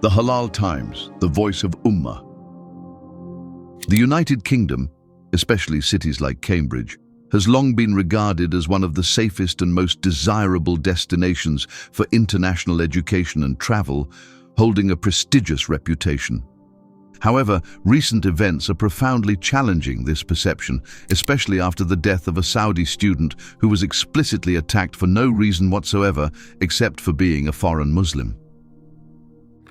The Halal Times, the voice of Ummah. The United Kingdom, especially cities like Cambridge, has long been regarded as one of the safest and most desirable destinations for international education and travel, holding a prestigious reputation. However, recent events are profoundly challenging this perception, especially after the death of a Saudi student who was explicitly attacked for no reason whatsoever except for being a foreign Muslim.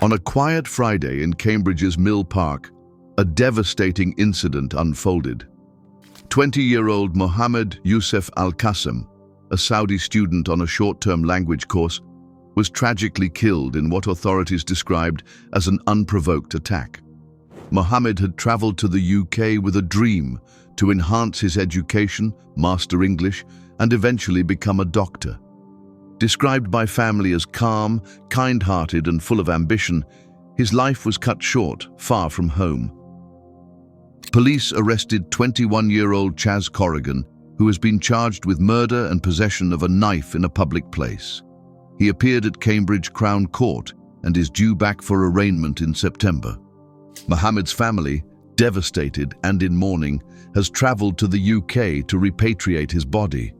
On a quiet Friday in Cambridge's Mill Park, a devastating incident unfolded. 20-year-old Mohammed Yousef Al-Qassem, a Saudi student on a short-term language course, was tragically killed in what authorities described as an unprovoked attack. Mohammed had traveled to the UK with a dream to enhance his education, master English, and eventually become a doctor. Described by family as calm, kind-hearted, and full of ambition, his life was cut short, far from home. Police arrested 21-year-old Chaz Corrigan, who has been charged with murder and possession of a knife in a public place. He appeared at Cambridge Crown Court and is due back for arraignment in September. Mohammed's family, devastated and in mourning, has travelled to the UK to repatriate his body.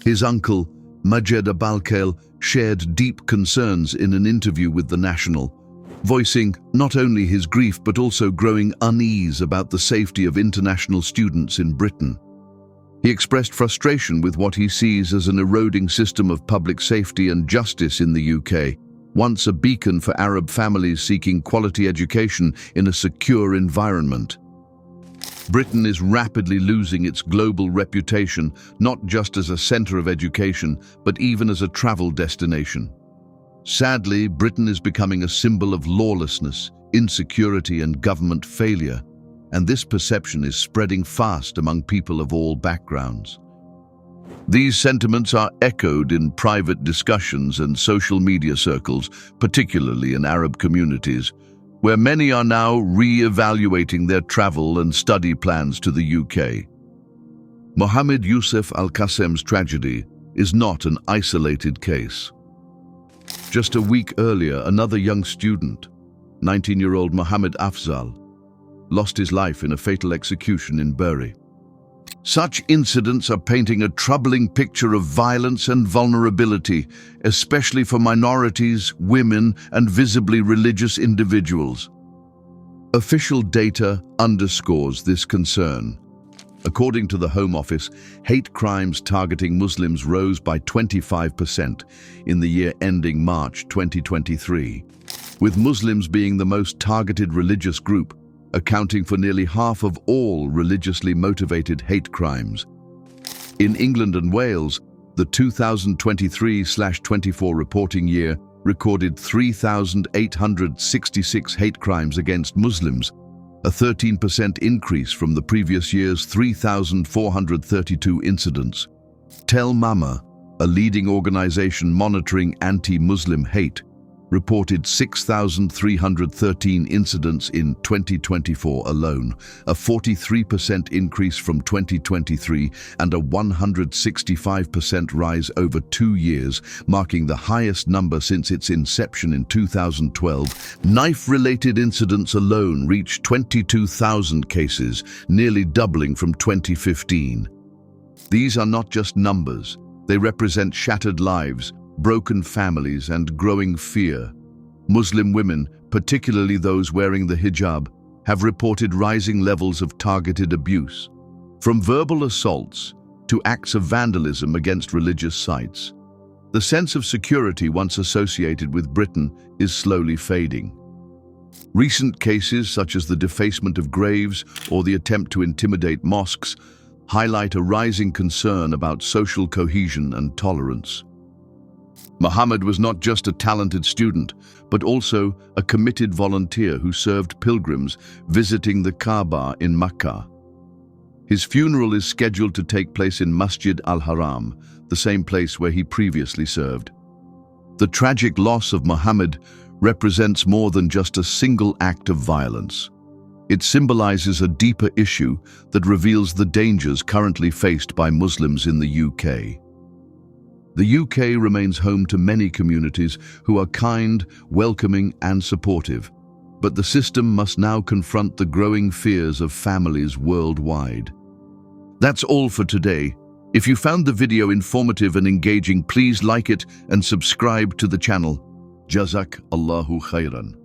His uncle, Majed Abalkail, shared deep concerns in an interview with The National, voicing not only his grief but also growing unease about the safety of international students in Britain. He expressed frustration with what he sees as an eroding system of public safety and justice in the UK, once a beacon for Arab families seeking quality education in a secure environment. Britain is rapidly losing its global reputation, not just as a centre of education, but even as a travel destination. Sadly, Britain is becoming a symbol of lawlessness, insecurity, and government failure, and this perception is spreading fast among people of all backgrounds. These sentiments are echoed in private discussions and social media circles, particularly in Arab communities, where many are now re-evaluating their travel and study plans to the UK. Mohammed Yousef Al-Qassem's tragedy is not an isolated case. Just a week earlier, another young student, 19-year-old Mohammed Afzal, lost his life in a fatal execution in Bury. Such incidents are painting a troubling picture of violence and vulnerability, especially for minorities, women, and visibly religious individuals. Official data underscores this concern. According to the Home Office, hate crimes targeting Muslims rose by 25% in the year ending March 2023, with Muslims being the most targeted religious group, accounting for nearly half of all religiously motivated hate crimes. In England and Wales, the 2023/24 reporting year recorded 3,866 hate crimes against Muslims, a 13% increase from the previous year's 3,432 incidents. Tell Mama, a leading organization monitoring anti-Muslim hate, reported 6,313 incidents in 2024 alone, a 43% increase from 2023 and a 165% rise over 2 years, marking the highest number since its inception in 2012. Knife-related incidents alone reached 22,000 cases, nearly doubling from 2015. These are not just numbers, they represent shattered lives, broken families, and growing fear. Muslim women, particularly those wearing the hijab, have reported rising levels of targeted abuse, from verbal assaults to acts of vandalism against religious sites. The sense of security once associated with Britain is slowly fading. Recent cases such as the defacement of graves or the attempt to intimidate mosques highlight a rising concern about social cohesion and tolerance. Mohammed was not just a talented student, but also a committed volunteer who served pilgrims visiting the Kaaba in Makkah. His funeral is scheduled to take place in Masjid al-Haram, the same place where he previously served. The tragic loss of Mohammed represents more than just a single act of violence. It symbolizes a deeper issue that reveals the dangers currently faced by Muslims in the UK. The UK remains home to many communities who are kind, welcoming and supportive. But the system must now confront the growing fears of families worldwide. That's all for today. If you found the video informative and engaging, please like it and subscribe to the channel. Jazak Allahu khairan.